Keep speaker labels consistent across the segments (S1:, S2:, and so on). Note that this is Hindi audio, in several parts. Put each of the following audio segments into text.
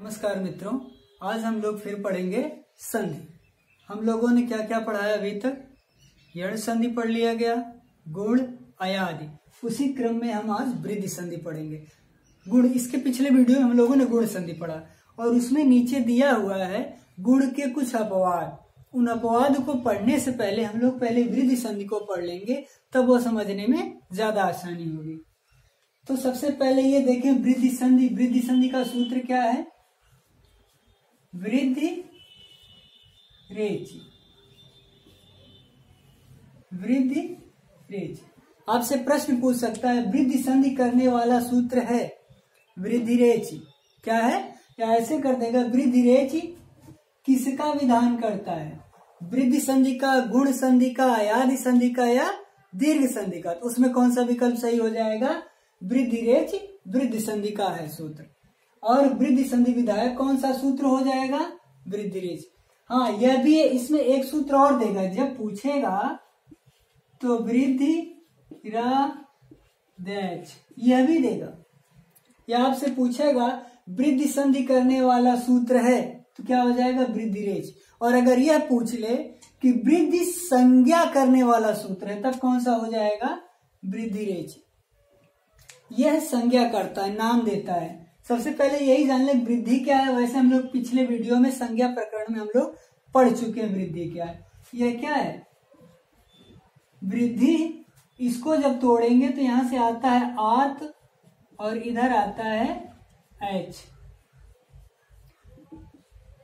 S1: नमस्कार मित्रों, आज हम लोग फिर पढ़ेंगे संधि। हम लोगों ने क्या क्या पढ़ा है अभी तक? यण संधि पढ़ लिया गया, गुण, अयादि। उसी क्रम में हम आज वृद्धि संधि पढ़ेंगे। गुण, इसके पिछले वीडियो में हम लोगों ने गुण संधि पढ़ा और उसमें नीचे दिया हुआ है गुण के कुछ अपवाद। उन अपवाद को पढ़ने से पहले हम लोग पहले वृद्धि संधि को पढ़ लेंगे, तब वो समझने में ज्यादा आसानी होगी। तो सबसे पहले ये देखें वृद्धि संधि। वृद्धि संधि का सूत्र क्या है? वृद्धि रेचि। वृद्धि रेचि। आपसे प्रश्न पूछ सकता है वृद्धि संधि करने वाला सूत्र है वृद्धि रेचि, क्या है? या ऐसे कर देगा वृद्धि रेचि किसका विधान करता है? वृद्धि संधि का, गुण संधि का, अयादि संधि का या दीर्घ संधि का? तो उसमें कौन सा विकल्प सही हो जाएगा? वृद्धि रेचि वृद्धि संधि का है सूत्र। और वृद्धि संधि विधायक कौन सा सूत्र हो जाएगा? वृद्धि रेचि। हाँ, यह भी है, इसमें एक सूत्र और देगा जब पूछेगा तो वृद्धि दैच, यह भी देगा। या आपसे पूछेगा वृद्धि संधि करने वाला सूत्र है तो क्या हो जाएगा? वृद्धि रेचि। और अगर यह पूछ ले कि वृद्धि संज्ञा करने वाला सूत्र है तब कौन सा हो जाएगा? वृद्धि रेचि। यह संज्ञा करता है, नाम देता है। सबसे पहले यही जान ले वृद्धि क्या है। वैसे हम लोग पिछले वीडियो में संज्ञा प्रकरण में हम लोग पढ़ चुके हैं वृद्धि क्या है। यह क्या है? वृद्धि, इसको जब तोड़ेंगे तो यहां से आता है आत और इधर आता है एच।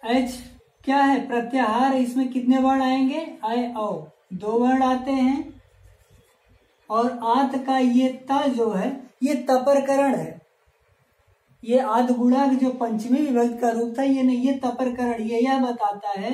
S1: एच क्या है? प्रत्याहार। इसमें कितने वर्ण आएंगे? आय औ, दो वर्ण आते हैं। और आत का ये ता जो है ये तपरकरण है। ये आद गुणाक जो पंचमी विभक्ति का रूप था ये नहीं, ये तपरकरण। ये यह बताता है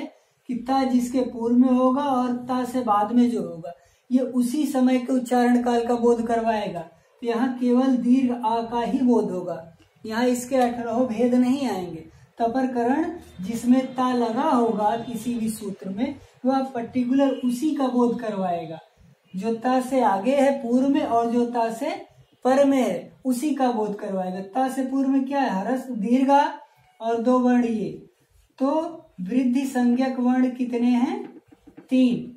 S1: कि ता जिसके पूर्व में होगा और ता से बाद में जो होगा ये उसी समय के उच्चारण काल का बोध करवाएगा। तो यहाँ केवल दीर्घ आ का ही बोध होगा, यहाँ इसके 18 भेद नहीं आएंगे। तपरकरण जिसमें ता लगा होगा किसी भी सूत्र में वह पर्टिकुलर उसी का बोध करवाएगा। जो ता से आगे है पूर्व में और जो ता से पर में है उसी का बोध करवाएगा। ता से पूर्व में क्या है? हरस दीर्घा और दो वर्ण ये। तो वृद्धि संज्ञक वर्ण कितने हैं? 3।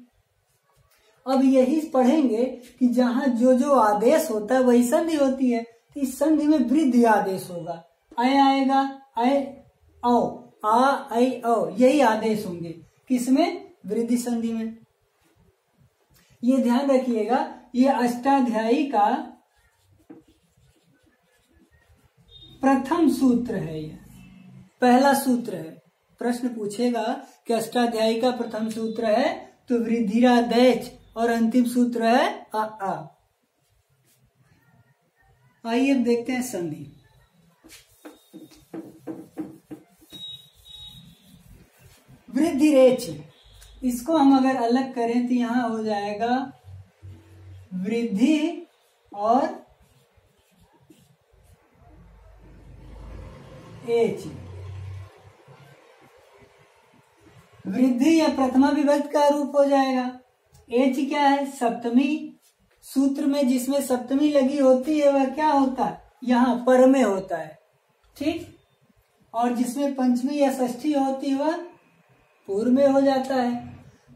S1: अब यही पढ़ेंगे कि जहां जो जो आदेश होता है वही संधि होती है। तो इस संधि में वृद्धि आदेश होगा। अय आएगा, अय औ, आ ऐ औ, यही आदेश होंगे। किसमें? वृद्धि संधि में। ये ध्यान रखिएगा, ये अष्टाध्यायी का प्रथम सूत्र है, यह पहला सूत्र है। प्रश्न पूछेगा कि अष्टाध्यायी का प्रथम सूत्र है तो वृद्धिरादैच और अंतिम सूत्र है आ। आइए देखते हैं संधि। वृद्धि रेचि, इसको हम अगर अलग करें तो यहां हो जाएगा वृद्धि और एच। वृद्धि या प्रथमा विभक्ति का रूप हो जाएगा। एच क्या है? सप्तमी। सूत्र में जिसमें सप्तमी लगी होती है वह क्या होता है? यहाँ पर में होता है, ठीक। और जिसमें पंचमी या षष्ठी होती है वह पूर्व में हो जाता है।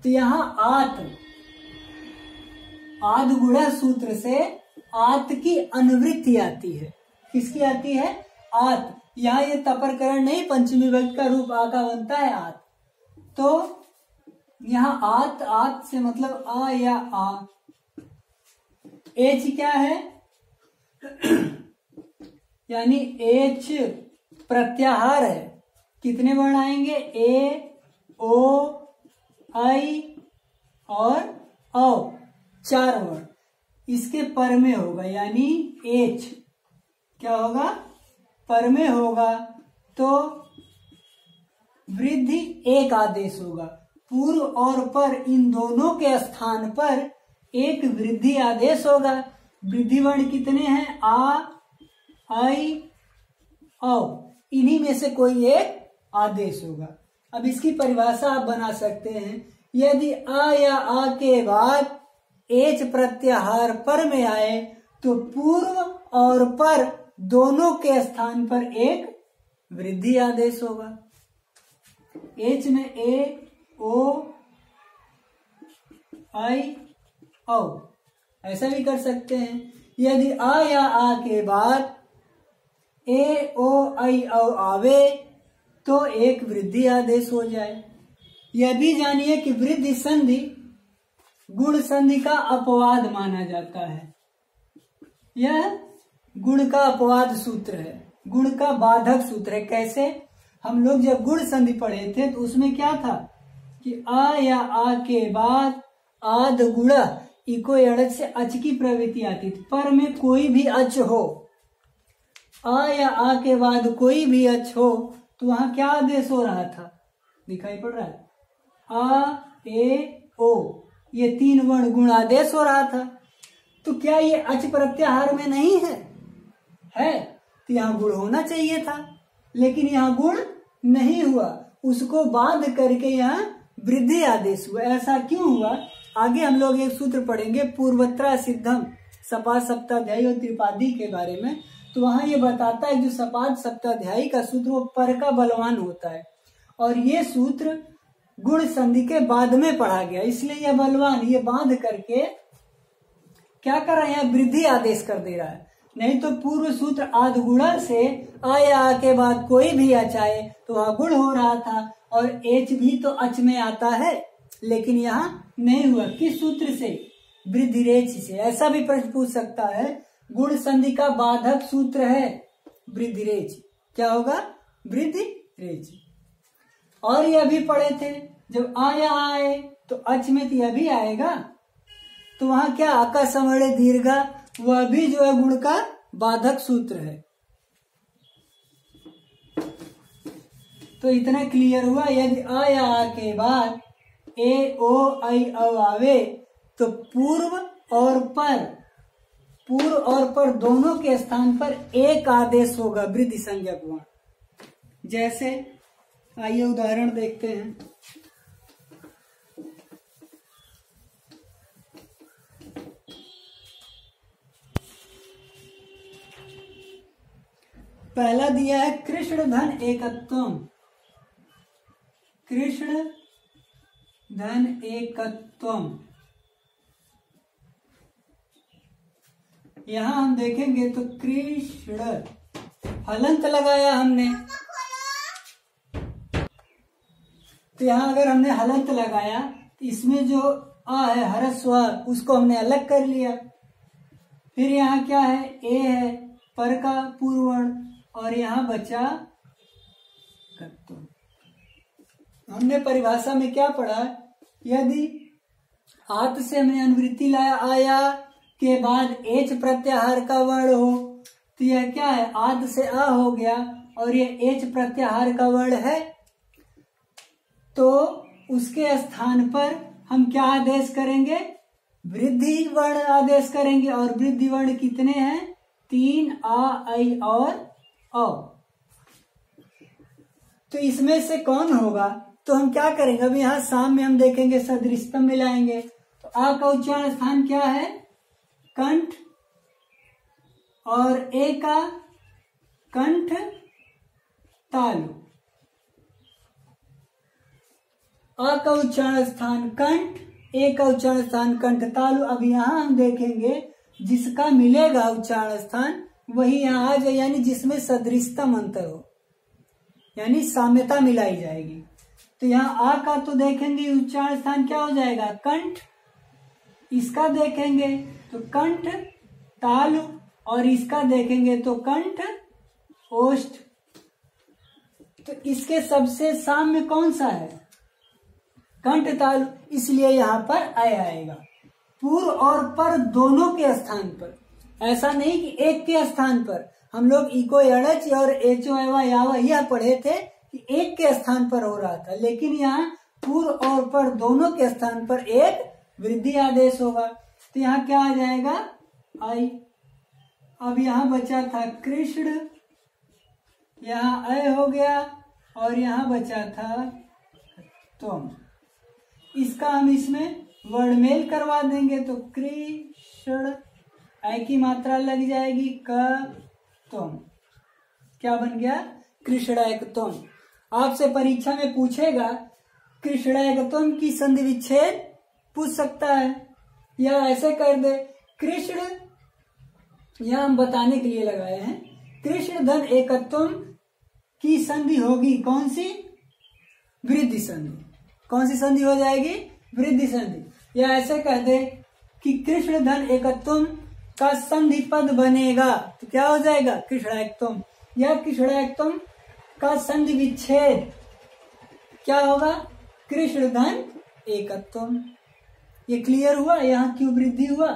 S1: तो यहाँ आद गुणा सूत्र से आत की अनुवृत्ति आती है। किसकी आती है? आत। यहाँ ये तपरकरण नहीं, पंचमी विभक्ति का रूप आ का बनता है आत। तो यहाँ आत, आत से मतलब आ या आ। एच क्या है? यानी एच प्रत्याहार है। कितने वर्ण आएंगे? ए, ओ, आई और औ, 4 वर्ण। इसके पर में होगा, यानी एच क्या होगा? पर में होगा। तो वृद्धि एक आदेश होगा। पूर्व और पर इन दोनों के स्थान पर एक वृद्धि आदेश होगा। वृद्धि वर्ण कितने हैं? आ, आई, औ। इन्हीं में से कोई एक आदेश होगा। अब इसकी परिभाषा आप बना सकते हैं। यदि आ या आ के बाद एच प्रत्याहार पर में आए तो पूर्व और पर दोनों के स्थान पर एक वृद्धि आदेश होगा। एच में ए ओ आई औ, ऐसा भी कर सकते हैं। यदि आ या आ के बाद ए ओ आई औ आवे तो एक वृद्धि आदेश हो जाए। यह भी जानिए कि वृद्धि संधि गुण संधि का अपवाद माना जाता है। यह गुण का अपवाद सूत्र है, गुण का बाधक सूत्र है। कैसे? हम लोग जब गुण संधि पढ़े थे तो उसमें क्या था कि आ या आ के बाद आद गुण इको अड़च से अच की प्रवृत्ति आती थी। पर में कोई भी अच हो, आ या आ के बाद कोई भी अच हो तो वहां क्या आदेश हो रहा था? दिखाई पड़ रहा है, आ ए ओ, ये 3 वर्ण गुण आदेश हो रहा था। तो क्या ये अच प्रत्याहार में नहीं है? है, तो यहाँ गुण होना चाहिए था, लेकिन यहाँ गुण नहीं हुआ, उसको बाध करके यहाँ वृद्धि आदेश हुआ। ऐसा क्यों हुआ? आगे हम लोग एक सूत्र पढ़ेंगे पूर्वत्र सिद्धम सपाद सप्ताध्यायी और त्रिपादी के बारे में, तो वहां ये बताता है जो सपाद सप्ताध्यायी का सूत्र वो पर का बलवान होता है, और ये सूत्र गुण संधि के बाद में पढ़ा गया, इसलिए यह बलवान ये बांध करके क्या कर रहा है, यहाँ वृद्धि आदेश कर दे रहा है। नहीं तो पूर्व सूत्र आद गुणा से आ या आ के बाद कोई भी अच आए तो वह गुण हो रहा था, और एच भी तो अच में आता है, लेकिन यहाँ नहीं हुआ। किस सूत्र से? वृद्धि रेच से। ऐसा भी प्रश्न पूछ सकता है, गुण संधि का बाधक सूत्र है वृद्धि रेच, क्या होगा? वृद्धि रेच। और यह भी पढ़े थे, जब आ या आए तो अच में तो यह भी आएगा, तो वहां क्या आका समणे दीर्घा, वह भी जो है गुण का बाधक सूत्र है। तो इतना क्लियर हुआ। यदि आ या आ के बाद ए ओ आई औ आवे तो पूर्व और पर दोनों के स्थान पर एक आदेश होगा वृद्धि संज्ञक वर्ण। जैसे आइए उदाहरण देखते हैं। पहला दिया है कृष्ण धन एकत्वम, कृष्ण धन एकत्वम। यहां हम देखेंगे तो कृष्ण हलंत लगाया हमने, तो यहां अगर हमने हलंत लगाया तो इसमें जो आ है हरस्व उसको हमने अलग कर लिया। फिर यहाँ क्या है, ए है पर का पूर्ववर्ण, और यहाँ बचा कत्व। हमने परिभाषा में क्या पढ़ा, यदि आत से हमने अनुवृत्ति लाया आया के बाद एच प्रत्याहार का वर्ण हो तो यह क्या है, आद से आ हो गया और यह एच प्रत्याहार का वर्ण है, तो उसके स्थान पर हम क्या आदेश करेंगे, वृद्धि वर्ण आदेश करेंगे। और वृद्धि वर्ण कितने हैं, 3 आ आई और औ। तो इसमें से कौन होगा, तो हम क्या करेंगे, अभी यहाँ शाम में हम देखेंगे सदृशतम मिलाएंगे। तो आ का उच्चारण स्थान क्या है, कंठ, और ए का कंठ तालु। आ का उच्चारण स्थान कंठ, ए का उच्चारण स्थान कंठ तालु। अब यहाँ हम देखेंगे जिसका मिलेगा उच्चारण स्थान वही यहाँ आ जाए, यानी जिसमें सदृशतम अंतर हो, यानी साम्यता मिलाई जाएगी। तो यहाँ आ का तो देखेंगे उच्चारण स्थान क्या हो जाएगा, कंठ। इसका देखेंगे तो कंठ तालु, और इसका देखेंगे तो कंठ ओष्ठ। तो इसके सबसे साम्य कौन सा है, कंठ तालु, इसलिए यहाँ पर आएगा। पूर्व और पर दोनों के स्थान पर, ऐसा नहीं कि एक के स्थान पर। हम लोग इको एड़च और एचो एवा यावा यह पढ़े थे कि एक के स्थान पर हो रहा था, लेकिन यहाँ पूर्व और पर दोनों के स्थान पर एक वृद्धि आदेश होगा। तो यहाँ क्या आ जाएगा, आई। अब यहाँ बचा था कृष्ण, यहाँ अय हो गया, और यहाँ बचा था तुम। इसका हम इसमें वर्णमेल करवा देंगे तो कृष्ण ऐ की मात्रा लग जाएगी क तुम। क्या बन गया, कृष्णैकत्वम। आपसे परीक्षा में पूछेगा कृष्णैकत्वम की संधि विच्छेद पूछ सकता है, या ऐसे कर दे कृष्ण, यह हम बताने के लिए लगाए हैं, कृष्ण धन एकत्वम की संधि होगी कौन सी? वृद्धि संधि। कौन सी संधि हो जाएगी? वृद्धि संधि। या ऐसे कह दे कि कृष्ण धन एकत्वम का संधि पद बनेगा, तो क्या हो जाएगा? कृष्णैकत्वम। या कृष्णैकत्वम का संधि विच्छेद क्या होगा? कृष्ण धन एकत्वम। ये क्लियर हुआ? यहाँ क्यों वृद्धि हुआ?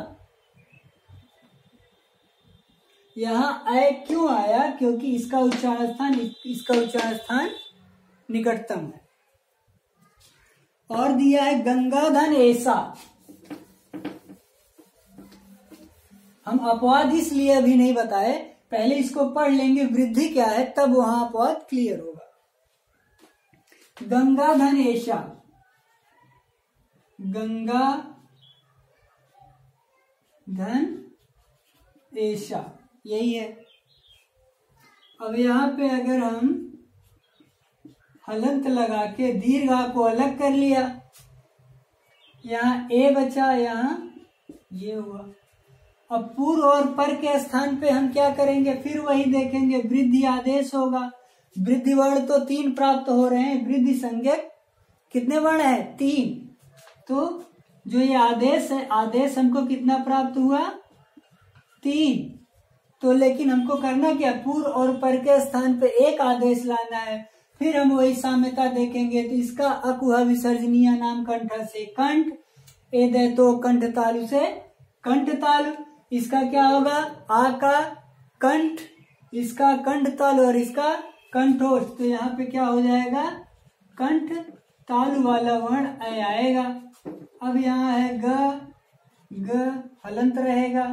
S1: यहाँ ऐ क्यों आया? क्योंकि इसका उच्चारण स्थान निकटतम है। और दिया है गंगाधन ऐसा। हम अपवाद इसलिए अभी नहीं बताए, पहले इसको पढ़ लेंगे वृद्धि क्या है, तब वहां अपवाद क्लियर होगा। गंगाधन ऐसा, गंगा धन ऐसा, यही है। अब यहां पे अगर हम हलंत लगा के दीर्घा को अलग कर लिया, यहाँ ए बचा, यहाँ ये हुआ। अब पूर्व और पर के स्थान पे हम क्या करेंगे? फिर वही देखेंगे, वृद्धि आदेश होगा। वृद्धि वर्ण तो 3 प्राप्त हो रहे हैं, वृद्धि संज्ञक कितने वर्ण है? 3। तो जो ये आदेश है, आदेश हमको कितना प्राप्त हुआ? 3। तो लेकिन हमको करना क्या? पूर्व और पर के स्थान पे एक आदेश लाना है। फिर हम वही साम्यता देखेंगे, तो इसका अकुह विसर्जनीय नाम कंठ से कंठ, ए दे तो कंठ तालु से कंठ तालु। इसका क्या होगा? आ का कंठ, इसका कंठ तालु और इसका कंठोष्ठ। तो यहाँ पे क्या हो जाएगा? कंठ तालु वाला वर्ण ऐ आएगा। अब यहाँ है ग हलंत रहेगा,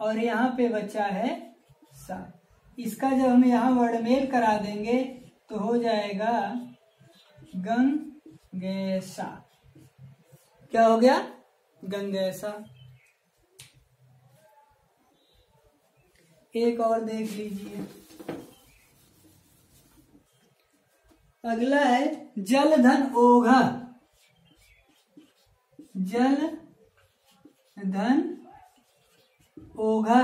S1: और यहाँ पे बचा है सा। इसका जब हम यहाँ वर्णमेल करा देंगे तो हो जाएगा गंगेसा। क्या हो गया? गंगेसा। एक और देख लीजिए, अगला है जल धन ओघा। जल धन ओघा।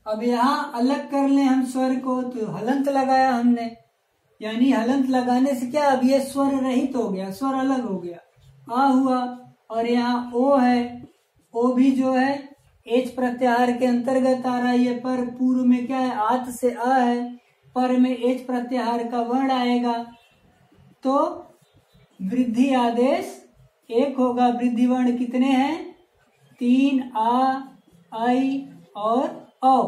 S1: अब यहाँ अलग कर लें हम स्वर को, तो हलंत लगाया हमने, यानी हलंत लगाने से क्या? अब ये स्वर रहित हो गया, स्वर अलग हो गया, आ हुआ। और यहाँ ओ है, ओ भी जो है एच प्रत्याहार के अंतर्गत आ रहा है। ये पर पूर्व में क्या है? आत से आ है, पर में एच प्रत्याहार का वर्ण आएगा, तो वृद्धि आदेश 1 होगा। वृद्धि वर्ण कितने हैं? 3, आ, आई और औ।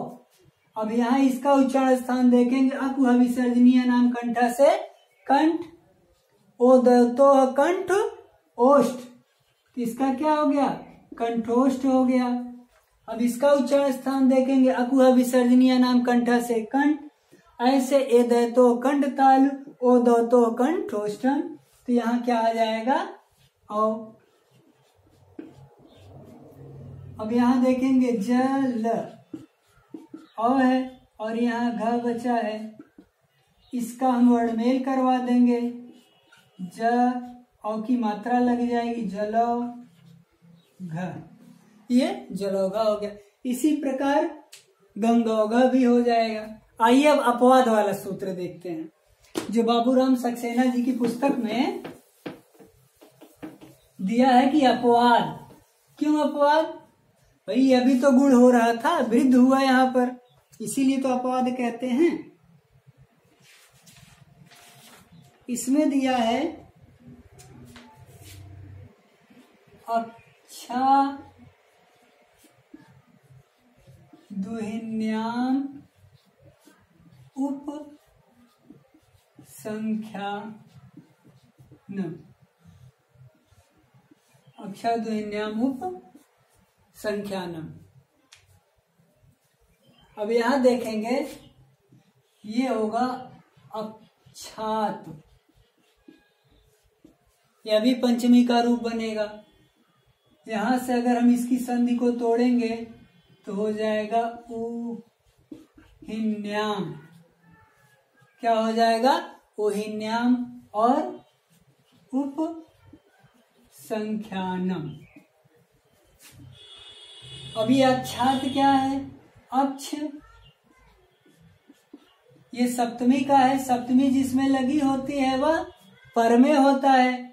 S1: अब यहाँ इसका उच्चारण स्थान देखेंगे, अकुह विसर्जनीय नाम कंठा से कंठ, ओ तो कंठ ओष्ठ। इसका क्या हो गया? कंठोष्ठ हो गया। अब इसका उच्चारण स्थान देखेंगे, अकुह विसर्जनीय नाम कंठा से कंठ, ऐसे ए द तो कंठ तालु, ओ द तो कंठोष्ठम। तो यहाँ क्या आ जाएगा? औ। अब यहाँ देखेंगे जल औ है, और यहाँ घ बचा है, इसका हम वर्णमेल करवा देंगे, ज औ की मात्रा लग जाएगी, जलो घ, ये जलोगा हो गया। इसी प्रकार गंगोगा भी हो जाएगा। आइए अब अपवाद वाला सूत्र देखते हैं, जो बाबूराम सक्सेना जी की पुस्तक में दिया है कि अपवाद। क्यों अपवाद? भाई अभी तो गुण हो रहा था, वृद्ध हुआ यहाँ पर, इसीलिए तो अपवाद कहते हैं। इसमें दिया है अच्छा दुहिन्याम उप संख्यान, अक्षा दुहिन्याम उप संख्यानम। अब यहां देखेंगे, ये होगा अक्षात, यह भी पंचमी का रूप बनेगा। यहां से अगर हम इसकी संधि को तोड़ेंगे तो हो जाएगा उ हिन्याम। क्या हो जाएगा? ऊहिन्याम और उप संख्यानम। अभी अच्छात क्या है? अक्ष, ये सप्तमी का है। सप्तमी जिसमें लगी होती है वह पर में होता है।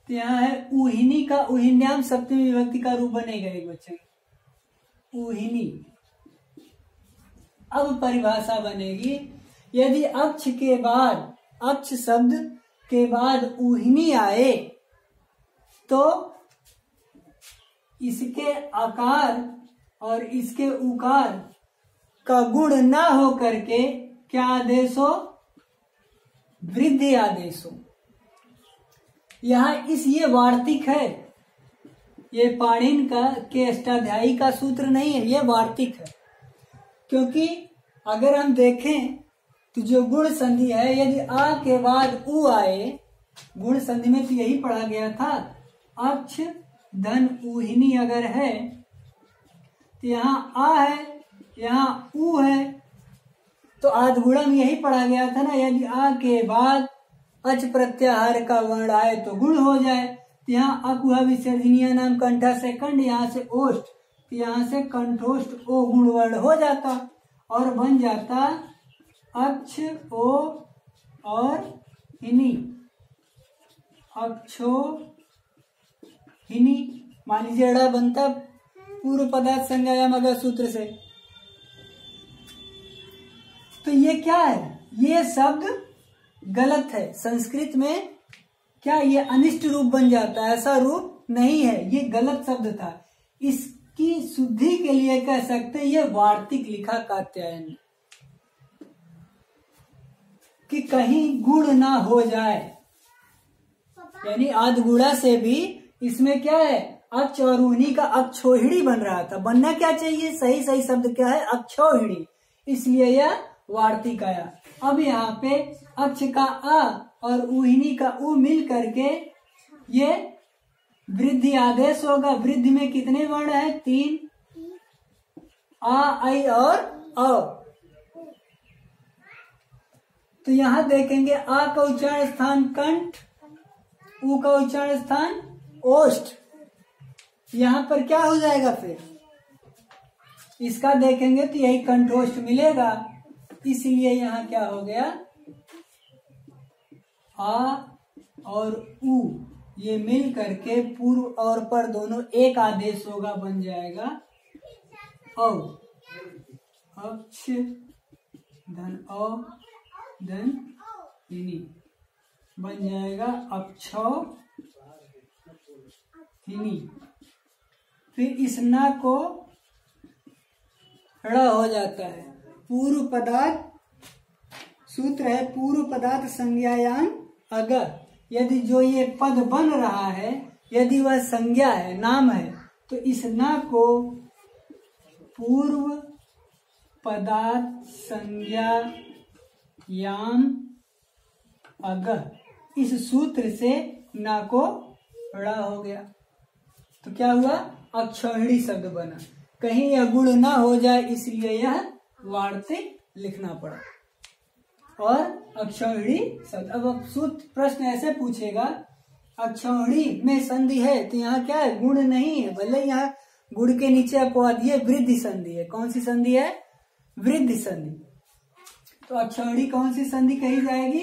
S1: तो यहाँ है ऊहिनी का ऊहिन्याम सप्तमी विभक्ति का रूप बनेगा एक बच्चे, ऊहिनी। अब परिभाषा बनेगी, यदि अक्ष के बाद, अक्ष शब्द के बाद ऊहिनी आए तो इसके आकार और इसके उकार का गुण ना हो करके क्या आदेश हो? वृद्धि आदेश हो। यहाँ ये वार्तिक है, ये पाणिनि का के अष्टाध्यायी का सूत्र नहीं है, ये वार्तिक है। क्योंकि अगर हम देखें तो जो गुण संधि है, यदि आ के बाद उ आए, गुण संधि में तो यही पढ़ा गया था, अक्ष धन ऊहिनी अगर है तो यहाँ आ है, यहाँ उ है, तो आधगुणम यही पढ़ा गया था ना, यदि आ के बाद अच प्रत्याहार का वर्ण आए तो गुण हो जाए। तो यहाँ अकुहा विसर्जनीय नाम कंठा से कंड, यहाँ से ओष्ठ, तो यहाँ से कंठोष्ठ ओ गुण वर्ण हो जाता और बन जाता अक्ष ओ और हिनी, अक्षो हिनी। मान लीजिए एड़ा बनता पूर्व पदार्थ संज्ञायाम अगर सूत्र से। तो ये क्या है? ये शब्द गलत है। संस्कृत में क्या ये अनिष्ट रूप बन जाता है? ऐसा रूप नहीं है, ये गलत शब्द था। इसकी शुद्धि के लिए कह सकते हैं ये वार्तिक लिखा कात्यायन, कि कहीं गुण ना हो जाए। यानी आधगुणा से भी इसमें क्या है? अक्ष और ऊहिनी का अक्षोहिणी बन रहा था। बनना क्या चाहिए? सही सही शब्द क्या है? अक्षोहिणी। इसलिए यह वार्तिक आया। अब यहाँ पे अक्ष का अ और ऊहिनी का उ मिल करके ये वृद्धि आदेश होगा। वृद्धि में कितने वर्ण है? 3, आ, आई और अ। तो यहाँ देखेंगे आ का उच्चारण स्थान कंठ, उ का उच्चारण स्थान ओष्ठ। यहाँ पर क्या हो जाएगा? फिर इसका देखेंगे तो यही कंठोष्ठ मिलेगा। इसलिए यहाँ क्या हो गया? आ और उ ये मिल करके पूर्व और पर दोनों एक आदेश होगा, बन जाएगा औ। अक्ष धन औ धन हिनी बन जाएगा अक्षौ हिनी। फिर इस ना को ड़ हो जाता है। पूर्व पदार्थ सूत्र है, पूर्व पदार्थ संज्ञायाम अगर, यदि जो ये पद बन रहा है यदि वह संज्ञा है, नाम है, तो इस ना को पूर्व पदार्थ संज्ञायाम अगर, इस सूत्र से ना को ड़ हो गया। तो क्या हुआ? अक्षौहिणी शब्द बना। कहीं यह गुण ना हो जाए इसलिए यह वार्तिक लिखना पड़ा और अक्षौहिणी शब्द। अब सूत्र प्रश्न ऐसे पूछेगा, अक्षौहिणी में संधि है तो यहाँ क्या है? गुण नहीं है। भले यहाँ गुण के नीचे अपवाद, ये वृद्धि संधि है। कौन सी संधि है? वृद्धि संधि। तो अक्षौहिणी कौन सी संधि कही जाएगी?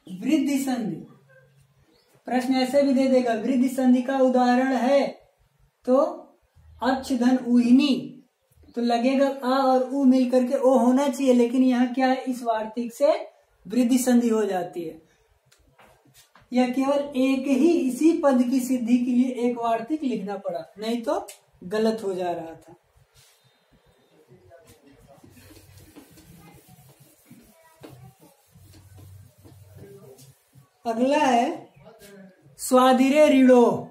S1: वृद्धि संधि। प्रश्न ऐसे भी दे देगा, वृद्धि संधि का उदाहरण है तो अक्ष धन ऊहिनी, तो लगेगा आ और उ मिल करके ओ होना चाहिए, लेकिन यहाँ क्या है? इस वार्तिक से वृद्धि संधि हो जाती है। यह केवल एक ही इसी पद की सिद्धि के लिए एक वार्तिक लिखना पड़ा, नहीं तो गलत हो जा रहा था। अगला है स्वाधिरे ऋणो।